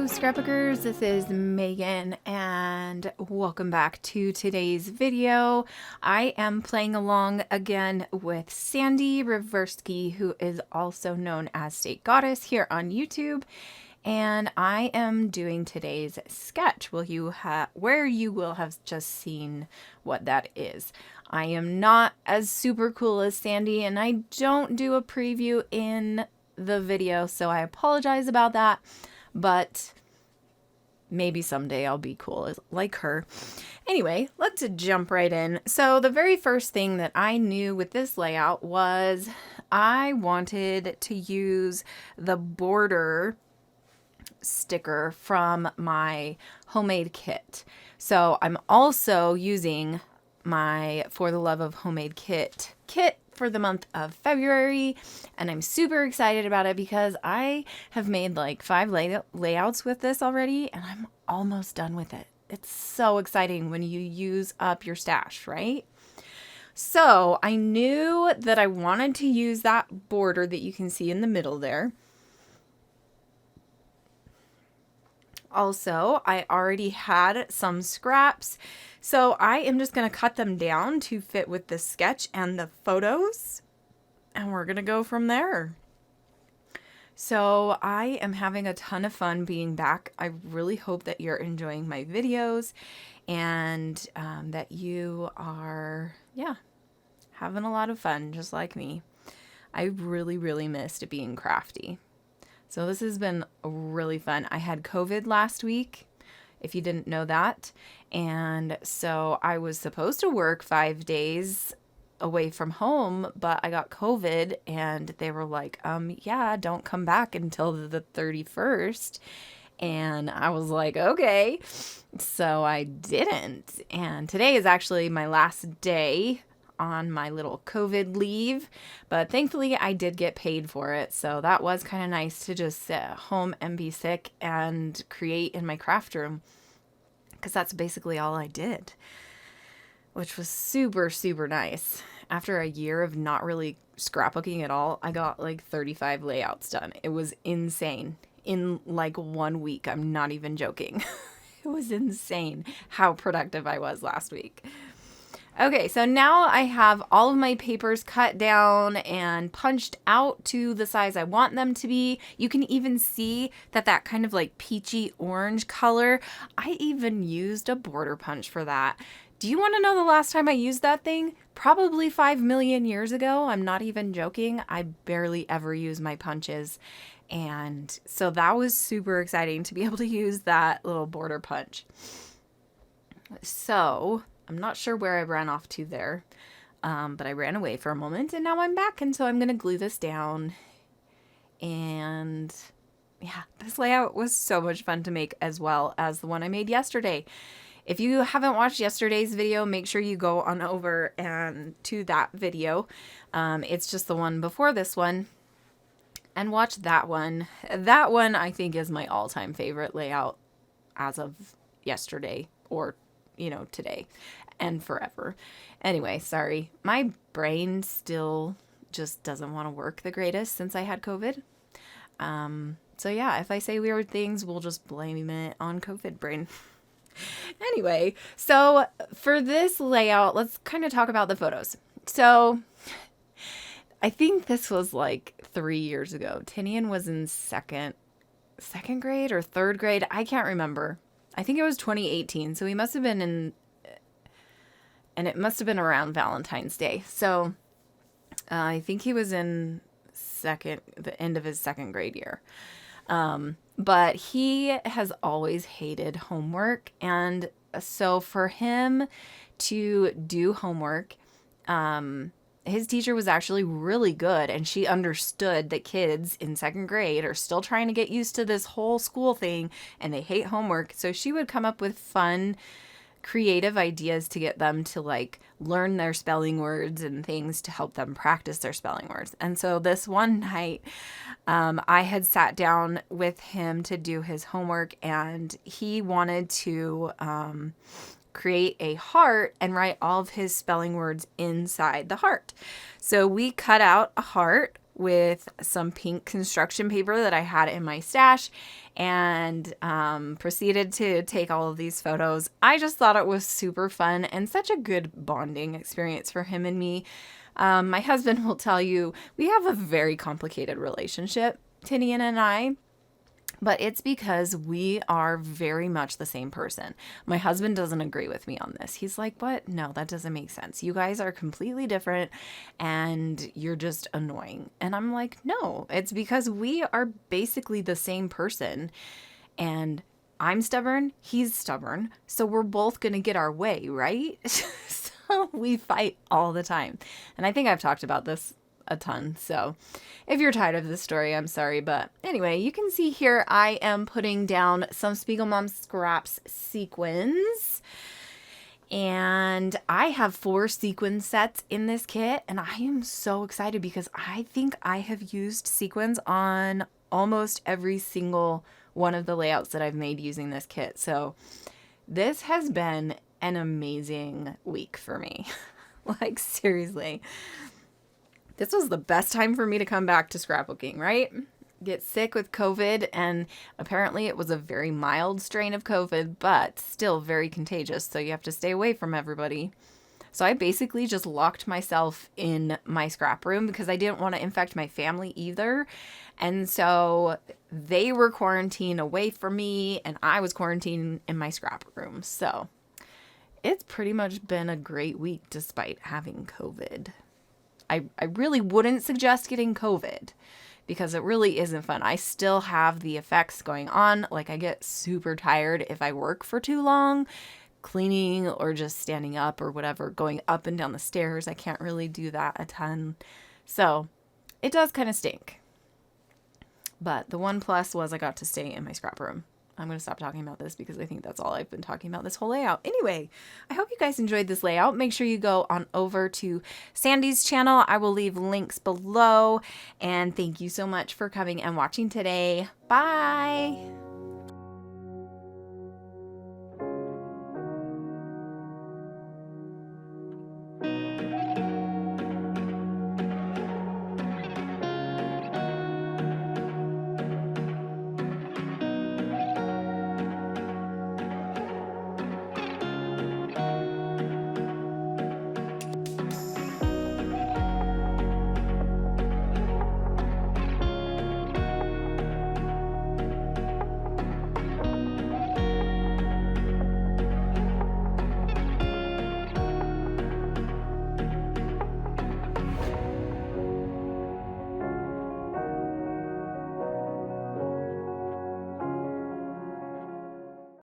Scrapbookers, this is Megan and welcome back to today's video. I am playing along again with Sandy Reversky, who is also known as State Goddess here on YouTube, and I am doing today's sketch where you will have just seen what that is. I am not as super cool as Sandy, and I don't do a preview in the video, so I apologize about that. But maybe someday I'll be cool like her. Anyway, let's jump right in. So the very first thing that I knew with this layout was I wanted to use the border sticker from my homemade kit. So I'm also using my For the Love of Homemade kit for the month of February, and I'm super excited about it because I have made like 5 layouts with this already, and I'm almost done with it. It's so exciting when you use up your stash, right? So I knew that I wanted to use that border that you can see in the middle there. Also, I already had some scraps, so I am just going to cut them down to fit with the sketch and the photos, and we're going to go from there. So I am having a ton of fun being back. I really hope that you're enjoying my videos and that you are, having a lot of fun just like me. I really missed being crafty. So this has been really fun. I had COVID last week, if you didn't know that. And so I was supposed to work 5 days away from home, but I got COVID and they were like, don't come back until the 31st. And I was like, okay. So I didn't. And today is actually my last day on my little COVID leave, but thankfully I did get paid for it, so that was kind of nice to just sit at home and be sick and create in my craft room, because that's basically all I did, which was super nice. After a year of not really scrapbooking at all, I got like 35 layouts done. It was insane in like 1 week. I'm not even joking. It was insane how productive I was last week. Okay, so now I have all of my papers cut down and punched out to the size I want them to be. You can even see that kind of like peachy orange color. I even used a border punch for that. Do you want to know the last time I used that thing? Probably 5 million years ago. I'm not even joking. I barely ever use my punches. And so that was super exciting to be able to use that little border punch. So I'm not sure where I ran off to there, but I ran away for a moment and now I'm back. And so I'm going to glue this down. And yeah, this layout was so much fun to make, as well as the one I made yesterday. If you haven't watched yesterday's video, make sure you go on over and to that video. It's just the one before this one, and watch that one. That one I think is my all-time favorite layout as of yesterday, or today and forever. Anyway, sorry. My brain still just doesn't want to work the greatest since I had COVID. So yeah, if I say weird things, we'll just blame it on COVID brain. Anyway, so for this layout, let's kind of talk about the photos. So I think this was like 3 years ago. Tinian was in second grade or third grade. I can't remember. I think it was 2018, so he must have been in, and it must have been around Valentine's Day. So I think he was in the end of his 2nd grade year. But he has always hated homework, and so for him to do homework, his teacher was actually really good, and she understood that kids in 2nd grade are still trying to get used to this whole school thing, and they hate homework. So she would come up with fun, creative ideas to get them to like learn their spelling words and things to help them practice their spelling words. And so this one night, I had sat down with him to do his homework, and he wanted to create a heart and write all of his spelling words inside the heart. So we cut out a heart with some pink construction paper that I had in my stash and proceeded to take all of these photos. I just thought it was super fun and such a good bonding experience for him and me. My husband will tell you we have a very complicated relationship, Tinian and I. But it's because we are very much the same person. My husband doesn't agree with me on this. He's like, what? No, that doesn't make sense. You guys are completely different and you're just annoying. And I'm like, no, it's because we are basically the same person. And I'm stubborn, he's stubborn. So we're both going to get our way, right? So we fight all the time. And I think I've talked about this a ton. So if you're tired of this story, I'm sorry. But anyway, you can see here I am putting down some Spiegel Mom Scraps sequins. And I have 4 sequin sets in this kit. And I am so excited because I think I have used sequins on almost every single one of the layouts that I've made using this kit. So this has been an amazing week for me. Like, seriously. This was the best time for me to come back to scrapbooking, right? Get sick with COVID, and apparently it was a very mild strain of COVID, but still very contagious, so you have to stay away from everybody. So I basically just locked myself in my scrap room because I didn't want to infect my family either. And so they were quarantined away from me, and I was quarantined in my scrap room. So it's pretty much been a great week despite having COVID. I really wouldn't suggest getting COVID because it really isn't fun. I still have the effects going on. Like, I get super tired if I work for too long, cleaning or just standing up or whatever, going up and down the stairs. I can't really do that a ton. So it does kind of stink. But the one plus was I got to stay in my scrap room. I'm going to stop talking about this because I think that's all I've been talking about this whole layout. Anyway, I hope you guys enjoyed this layout. Make sure you go on over to Sandy's channel. I will leave links below. And thank you so much for coming and watching today. Bye!